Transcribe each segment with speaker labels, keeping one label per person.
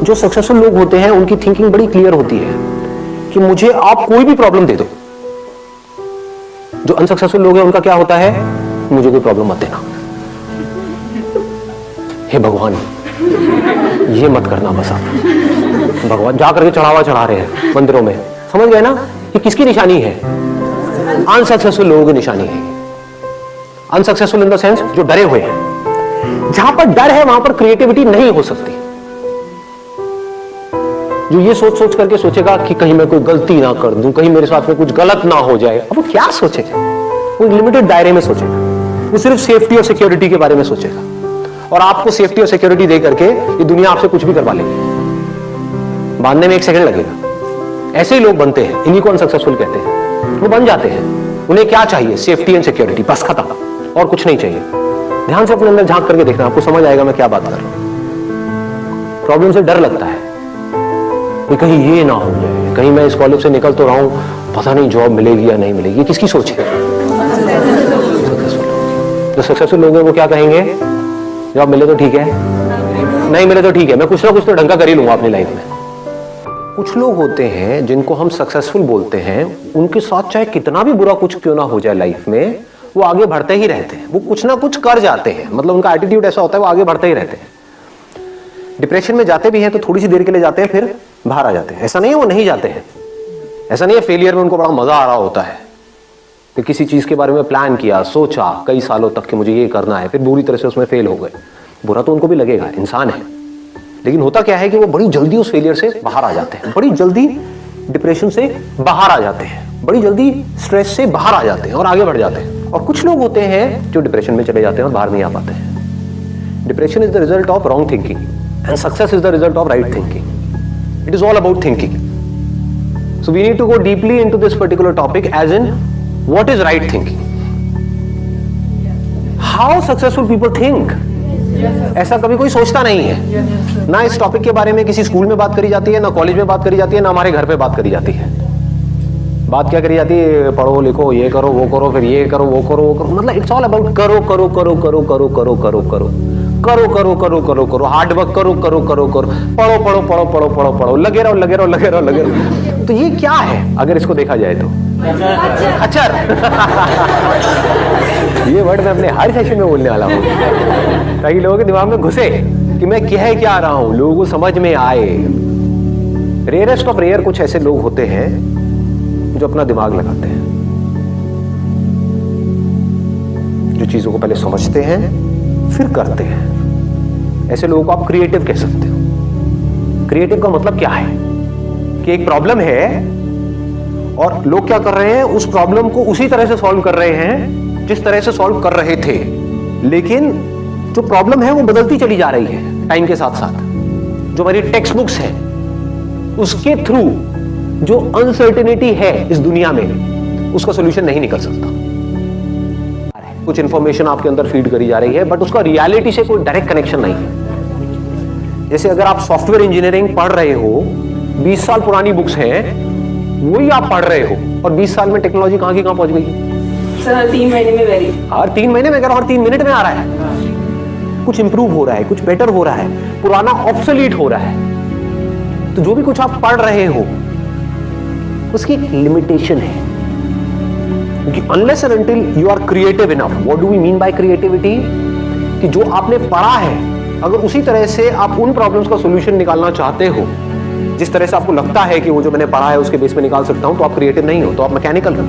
Speaker 1: जो सक्सेसफुल लोग होते हैं उनकी थिंकिंग बड़ी क्लियर होती है कि मुझे आप कोई भी प्रॉब्लम दे दो। जो अनसक्सेसफुल लोग हैं उनका क्या होता है, मुझे कोई प्रॉब्लम मत देना, हे भगवान ये मत करना बस आप। भगवान जाकर के चढ़ावा चढ़ा रहे हैं मंदिरों में, समझ गए ना? ये किसकी निशानी है? अनसक्सेसफुल लोगों की निशानी है। अनसक्सेसफुल इन द सेंस जो डरे हुए हैं। जहां पर डर है वहां पर क्रिएटिविटी नहीं हो सकती। जो ये सोच सोच करके सोचेगा कि कहीं मैं कोई गलती ना कर दूं, कहीं मेरे साथ में कुछ गलत ना हो जाए, अब वो क्या सोचेगा? वो लिमिटेड दायरे में सोचेगा, वो सिर्फ सेफ्टी और सिक्योरिटी के बारे में सोचेगा। और आपको सेफ्टी और सिक्योरिटी दे करके ये दुनिया आपसे कुछ भी करवा लेगी, बांधने में 1 सेकंड लगेगा। ऐसे ही लोग बनते हैं, इन्हीं को अनसक्सेसफुल कहते हैं। वो बन जाते हैं, उन्हें क्या चाहिए? सेफ्टी एंड सिक्योरिटी, बस खत्म, और कुछ नहीं चाहिए। ध्यान से अपने अंदर झांक करके देखना, आपको समझ आएगा मैं क्या बात कर रहा हूं। प्रॉब्लम से डर लगता है कि कहीं ये ना हो जाए, कहीं मैं इस कॉलेज से निकल तो रहा हूं, पता नहीं जॉब मिलेगी या नहीं मिलेगी। ये किसकी सोच है? जो सक्सेसफुल लोग हैं वो क्या कहेंगे? जॉब मिले तो ठीक है, नहीं मिले तो ठीक है, मैं कुछ ना कुछ तो ढंग का कर ही लूंगा अपनी लाइफ में। कुछ लोग होते हैं जिनको हम सक्सेसफुल बोलते हैं, उनके साथ चाहे कितना भी बुरा कुछ क्यों ना हो जाए लाइफ में, वो आगे बढ़ते ही रहते हैं, वो कुछ ना कुछ कर जाते हैं। मतलब उनका एटीट्यूड ऐसा होता है, वो आगे बढ़ते ही रहते हैं। डिप्रेशन में जाते भी हैं तो थोड़ी सी देर के लिए जाते हैं, फिर बाहर आ जाते हैं। ऐसा नहीं है वो नहीं जाते हैं, ऐसा नहीं है फेलियर में उनको बड़ा मजा आ रहा होता है कि किसी चीज के बारे में प्लान किया, सोचा कई सालों तक कि मुझे ये करना है, फिर बुरी तरह से उसमें फेल हो गए। बुरा तो उनको भी लगेगा, इंसान है। लेकिन होता क्या है कि वो बड़ी जल्दी उस फेलियर से बाहर आ जाते हैं, बड़ी जल्दी डिप्रेशन से बाहर आ जाते हैं, बड़ी जल्दी स्ट्रेस से बाहर आ जाते हैं और आगे बढ़ जाते हैं। और कुछ लोग होते हैं जो डिप्रेशन में चले जाते हैं और बाहर नहीं आ पाते हैं। Depression is the result of wrong thinking and success is the result of right thinking. It is all about thinking. So we need to go deeply into this particular topic as in what is right thinking, how successful people think. ऐसा कभी कोई सोचता नहीं है। ना इस topic के बारे में किसी स्कूल में बात करी जाती है, ना कॉलेज में बात करी जाती है, ना हमारे घर पे बात करी जाती है। बात क्या करी जाती है? पढ़ो लिखो, ये करो वो करो, फिर ये करो वो करो वो करो। मतलब इट्स ऑल अबाउट करो करो करो करो करो करो करो करो करो करो करो करो करो, हार्ड वर्क करो करो करो करो, पढ़ो पढ़ो पढ़ो पढ़ो पढ़ो पढ़ो, लगे रहो लगे रहो लगे रहो लगे रहो। तो ये क्या है अगर इसको देखा जाए तो? अचर। ये वर्ड मैं अपने हर सेशन में बोलने वाला हूँ ताकि लोगों के दिमाग में घुसे कि मैं कह क्या रहा हूं, लोगों को समझ में आए। रेयरेस्ट ऑफ रेयर कुछ ऐसे लोग होते हैं जो अपना दिमाग लगाते हैं, जो चीजों को पहले समझते हैं फिर करते हैं। ऐसे लोगों को आप क्रिएटिव कह सकते हो। क्रिएटिव का मतलब क्या है कि एक प्रॉब्लम है और लोग क्या कर रहे हैं, उस प्रॉब्लम को उसी तरह से सॉल्व कर रहे हैं जिस तरह से सॉल्व कर रहे थे, लेकिन जो प्रॉब्लम है वो बदलती चली जा रही है टाइम के साथ साथ। जो हमारी टेक्स्ट बुक्स है उसके थ्रू जो अनसर्टेनिटी है इस दुनिया में, उसका सॉल्यूशन नहीं निकल सकता। कुछ इंफॉर्मेशन आपके अंदर फीड करी जा रही है बट उसका रियलिटी से कोई डायरेक्ट कनेक्शन नहीं है। जैसे अगर आप सॉफ्टवेयर इंजीनियरिंग पढ़ रहे हो, 20 साल पुरानी बुक्स हैं, वही आप पढ़ रहे हो और 20 साल में टेक्नोलॉजी कहां की कहां पहुंच गई
Speaker 2: सर? 3 महीने में वेरी,
Speaker 1: हर 3 महीने में, हर 3 मिनट में आ रहा है। कुछ इंप्रूव हो रहा है, कुछ बेटर हो रहा है, पुराना ऑब्सोलीट हो रहा है। तो जो भी कुछ आप पढ़ रहे हो उसकी एक लिमिटेशन है, क्योंकि unless and until you are creative enough. What do we mean by creativity? कि जो आपने पढ़ा है अगर उसी तरह से आप उन प्रॉब्लम्स का सॉल्यूशन निकालना चाहते हो जिस तरह से आपको लगता है कि वो जो मैंने पढ़ा है उसके बेस पे निकाल सकता हूं, तो आप क्रिएटिव नहीं हो, तो आप मैकेनिकल हो।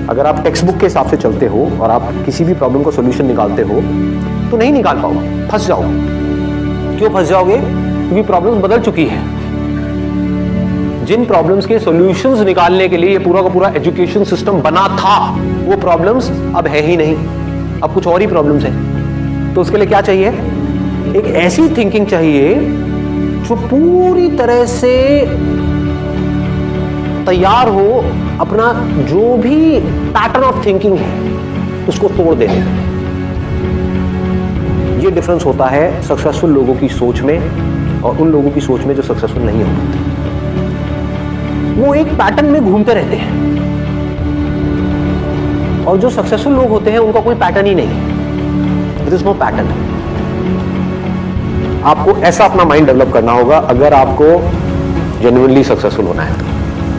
Speaker 1: अगर आप टेक्स्ट बुक के हिसाब से चलते हो और आप किसी भी प्रॉब्लम का सॉल्यूशन निकालते हो तो नहीं निकाल पाओगे, फंस जाओगे। क्यों फंस जाओगे? क्योंकि प्रॉब्लम बदल चुकी है। जिन प्रॉब्लम्स के सॉल्यूशंस निकालने के लिए ये पूरा का पूरा एजुकेशन सिस्टम बना था, वो प्रॉब्लम्स अब है ही नहीं, अब कुछ और ही प्रॉब्लम्स हैं। तो उसके लिए क्या चाहिए? एक ऐसी थिंकिंग चाहिए जो पूरी तरह से तैयार हो अपना जो भी पैटर्न ऑफ थिंकिंग है उसको तोड़ देने। ये डिफरेंस होता है सक्सेसफुल लोगों की सोच में और उन लोगों की सोच में जो सक्सेसफुल नहीं होते। वो एक पैटर्न में घूमते रहते हैं और जो सक्सेसफुल लोग होते हैं उनका कोई पैटर्न ही नहीं है। There is no pattern. आपको ऐसा अपना माइंड डेवलप करना होगा अगर आपको जेन्युइनली सक्सेसफुल होना है तो।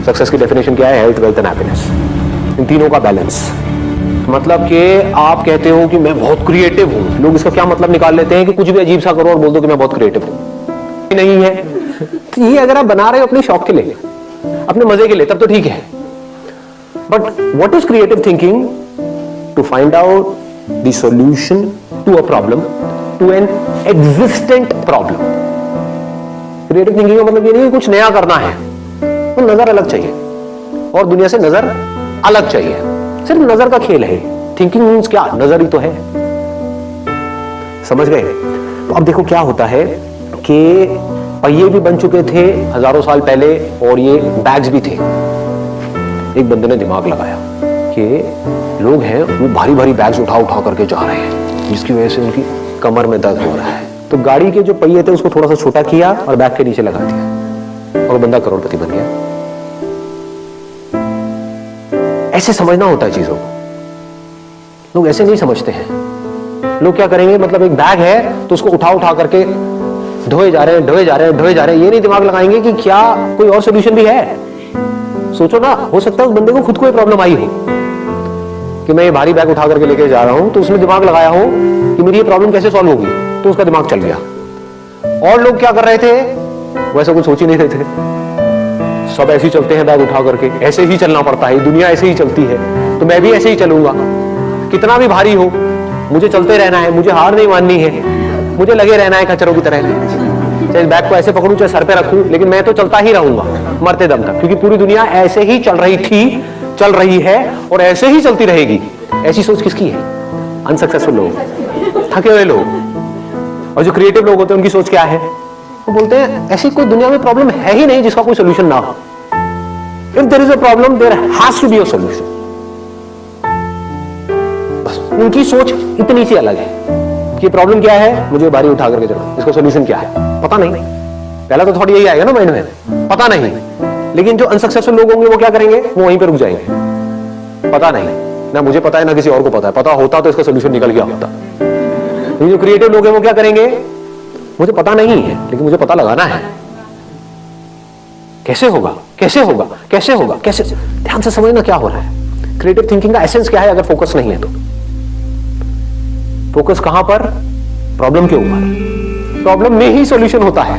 Speaker 1: सक्सेस की डेफिनेशन क्या है? हेल्थ, वेल्थ एंड हैप्पीनेस, इन तीनों का बैलेंस। मतलब कि आप कहते हो कि मैं बहुत क्रिएटिव हूं, लोग इसका क्या मतलब निकाल लेते हैं कि कुछ भी अजीब सा करो और बोल दो कि मैं बहुत क्रिएटिव हूं। नहीं है तो ये अगर आप बना रहे हो अपने शौक के लिए, अपने मजे के लिए, तब तो ठीक है। But what is creative thinking? To find out the solution to a problem, to an existent problem. Creative thinking का मतलब ये नहीं कि कुछ नया करना है, तो नजर अलग चाहिए और दुनिया से नजर अलग चाहिए। सिर्फ नजर का खेल है। थिंकिंग मीन्स क्या? नजर ही तो है। समझ गए? तो अब देखो क्या होता है कि पहिए भी बन चुके थे हजारों साल पहले और ये बैग्स भी थे। एक बंदे ने दिमाग लगाया कि लोग हैं वो भारी भारी बैग्स उठा उठा करके जा रहे हैं, जिसकी वजह से उनकी कमर में दर्द हो रहा है। तो गाड़ी के जो पहिए थे उसको थोड़ा सा छोटा किया और बैग के नीचे लगा दिया और बंदा करोड़पति बन गया। ऐसे समझना होता है चीजों को, लोग ऐसे नहीं समझते हैं। लोग क्या करेंगे, मतलब एक बैग है तो उसको उठा उठा करके ढोए जा रहे हैं, ढोए जा रहे हैं, ढोए जा रहे हैं। ये नहीं दिमाग लगाएंगे कि क्या कोई और सोल्यूशन भी है। सोचो ना, हो सकता है उस बंदे को खुद को प्रॉब्लम आई हो कि मैं ये भारी बैग उठा करके लेके जा रहा हूं, तो उसने दिमाग लगाया हो कि मेरी ये प्रॉब्लम कैसे सॉल्व होगी, तो उसका दिमाग चल गया। और लोग क्या कर रहे थे, वैसा कुछ सोच ही नहीं रहे थे। सब ऐसे ही चलते हैं बैग उठा करके, ऐसे ही चलना पड़ता है, दुनिया ऐसे ही चलती है तो मैं भी ऐसे ही चलूंगा। कितना भी भारी हो मुझे चलते रहना है, मुझे हार नहीं माननी है, मुझे लगे रहना है खच्चरों की तरह। चाहे बैग को ऐसे पकड़ूं चाहे सर पे रखूं, लेकिन मैं तो चलता ही रहूंगा मरते दम तक, क्योंकि पूरी दुनिया ऐसे ही चल रही थी, चल रही है और ऐसे ही चलती रहेगी। ऐसी सोच किसकी है? अनसक्सेसफुल लोग, थके हुए लोग। और जो क्रिएटिव लोग होते हैं उनकी सोच क्या है? वो बोलते हैं ऐसी कोई दुनिया में प्रॉब्लम है ही नहीं जिसका कोई सोल्यूशन ना हो। If there is a problem there has to be a solution. बस उनकी सोच इतनी सी अलग है कि प्रॉब्लम क्या है, मुझे भारी उठा करके चलो, इसका सोल्यूशन क्या है पता नहीं। पहला तो थोड़ी यही आएगा ना माइंड में, पता नहीं। लेकिन जो अनसक्सेसफुल लोग होंगे वो क्या करेंगे, वो वहीं पे रुक जाएंगे। पता नहीं, ना मुझे पता है ना किसी और को पता है, पता होता तो इसका सोल्यूशन निकल गया होता। जो क्रिएटिव लोग हैं वो क्या करेंगे, मुझे पता नहीं है लेकिन मुझे पता लगाना है। कैसे होगा, कैसे होगा, कैसे होगा, कैसे। ध्यान से समझना क्या हो रहा है। क्रिएटिव थिंकिंग का एसेंस क्या है अगर फोकस नहीं है तो? फोकस कहां पर? प्रॉब्लम के ऊपर। प्रॉब्लम में ही सॉल्यूशन होता है।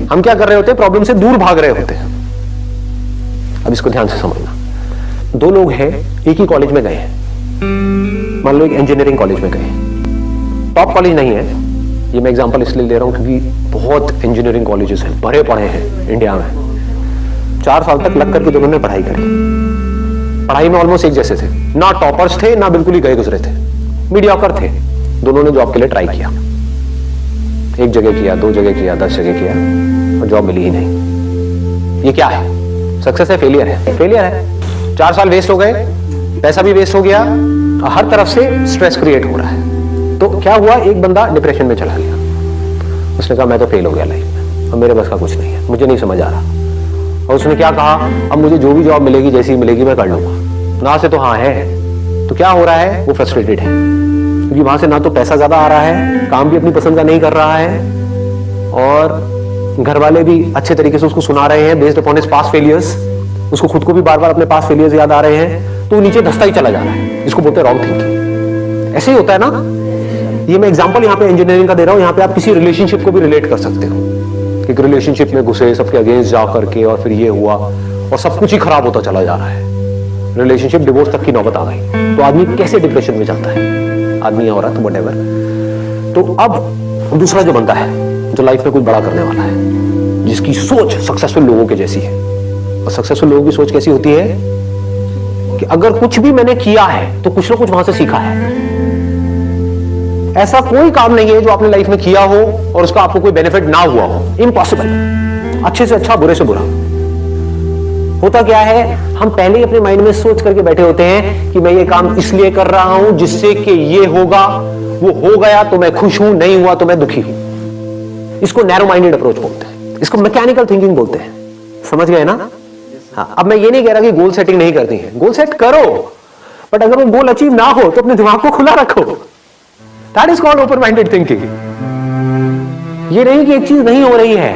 Speaker 1: हम क्या कर रहे होते हैं, प्रॉब्लम से दूर भाग रहे होते हैं। अब इसको ध्यान से समझना। दो लोग हैं, एक ही कॉलेज में गए हैं, मान लो एक इंजीनियरिंग कॉलेज में गए। टॉप कॉलेज नहीं है, ये मैं एग्जांपल इसलिए ले रहा हूं क्योंकि बहुत इंजीनियरिंग कॉलेजेस हैं, भरे पड़े हैं इंडिया में। 4 साल तक लग करके दोनों ने पढ़ाई करी। पढ़ाई में ऑलमोस्ट एक जैसे थे, ना टॉपर्स थे ना बिल्कुल ही गए गुजरे थे, मीडियोकर थे। दोनों ने जॉब के लिए ट्राई किया, एक जगह किया, 2 जगह किया, 10 जगह किया और जॉब मिली ही नहीं। ये क्या है? सक्सेस है? फेलियर है? फेलियर है। 4 साल वेस्ट हो गए, पैसा भी वेस्ट हो गया, हर तरफ से स्ट्रेस क्रिएट हो रहा है। तो क्या हुआ, एक बंदा डिप्रेशन में चला गया। उसने कहा मैं तो फेल हो गया लाइफ में, अब मेरे बस का कुछ नहीं है, मुझे नहीं समझ आ रहा। और उसने क्या कहा, अब मुझे जो भी जॉब मिलेगी जैसी मिलेगी मैं कर लूंगा। ना से तो हाँ है, तो क्या हो रहा है, वो फ्रस्ट्रेटेड है क्योंकि वहां से ना तो पैसा ज्यादा आ रहा है, काम भी अपनी पसंद का नहीं कर रहा है और घर वाले भी अच्छे तरीके से उसको सुना रहे हैं based upon his past failures. उसको खुद को भी बार बार अपने पास्ट फेलियर्स याद आ रहे हैं, तो वो नीचे धंसता ही चला जा रहा है, जिसको बोलते हैं रॉन्ग थिंकिंग। ऐसे ही होता है ना। ये मैं एग्जांपल यहाँ पे इंजीनियरिंग का दे रहा हूँ, यहाँ पे आप किसी रिलेशनशिप को भी रिलेट कर सकते हो। एक रिलेशनशिप में घुसे, सबके अगेंस्ट जा करके और फिर ये हुआ और सब कुछ ही खराब होता चला जा रहा है, रिलेशनशिप डिवोर्स तक की नौबत आ गई, तो आदमी कैसे डिप्रेशन में जाता है, आदमी या औरत व्हाटएवर। तो अब दूसरा जो बंदा है जो लाइफ में कुछ बड़ा करने वाला है, जिसकी सोच सक्सेसफुल लोगों के जैसी है। और सक्सेसफुल लोगों की सोच कैसी होती है कि अगर कुछ भी मैंने किया है तो कुछ ना कुछ वहां से सीखा है। ऐसा कोई काम नहीं है जो आपने लाइफ में किया हो और उसका आपको कोई बेनिफिट ना हुआ हो, इम्पॉसिबल। अच्छे से अच्छा, बुरे से बुरा। होता क्या है, हम पहले ही अपने माइंड में सोच करके बैठे होते हैं कि मैं ये काम इसलिए कर रहा हूं जिससे कि ये होगा, वो हो गया तो मैं खुश हूं, नहीं हुआ तो मैं दुखी हूं। इसको नैरो माइंडेड अप्रोच बोलते हैं, इसको मैकेनिकल थिंकिंग बोलते हैं। समझ गए ना? हाँ, अब मैं ये नहीं कह रहा कि गोल सेटिंग नहीं करती है, गोल सेट करो, बट अगर वो गोल अचीव ना हो तो अपने दिमाग को खुला रखो। That is called open minded thinking. ये नहीं कि एक चीज नहीं हो रही है।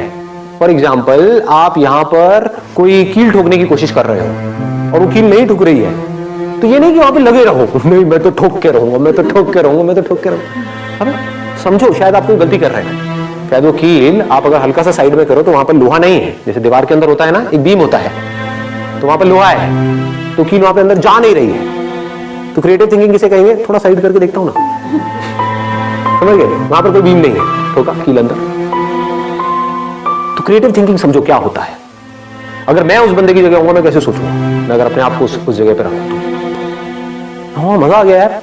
Speaker 1: फॉर एग्जाम्पल, आप यहां पर कोई कील ठोकने की कोशिश कर रहे हो और वो कील नहीं ठुक रही है, तो ये नहीं कि वहां पे लगे रहो, नहीं मैं तो ठोक के रहूंगा, मैं तो ठोक के रहूंगा, मैं तो ठोक के रहूंगा। अब समझो, शायद आप कोई गलती कर रहे हैं। शायद वो कील आप अगर हल्का सा साइड में करो तो वहां पर लोहा नहीं है, जैसे दीवार के अंदर होता है ना, एक बीम होता है, तो वहां पर लोहा है, तो कील वहां पे अंदर जा नहीं रही है। तो क्रिएटिव थिंकिंग किसे कहेंगे? थोड़ा साइड करके देखता हूं ना, समझ गए? वहां पर कोई बीम नहीं है, ठोका कील अंदर। तो क्रिएटिव थिंकिंग समझो क्या होता है। अगर मैं उस बंदे की जगह होऊंगा, मैं कैसे सोचूंगा? मैं अगर अपने आप को उस जगह पर रखूं तो हाँ, मजा आ गया यार।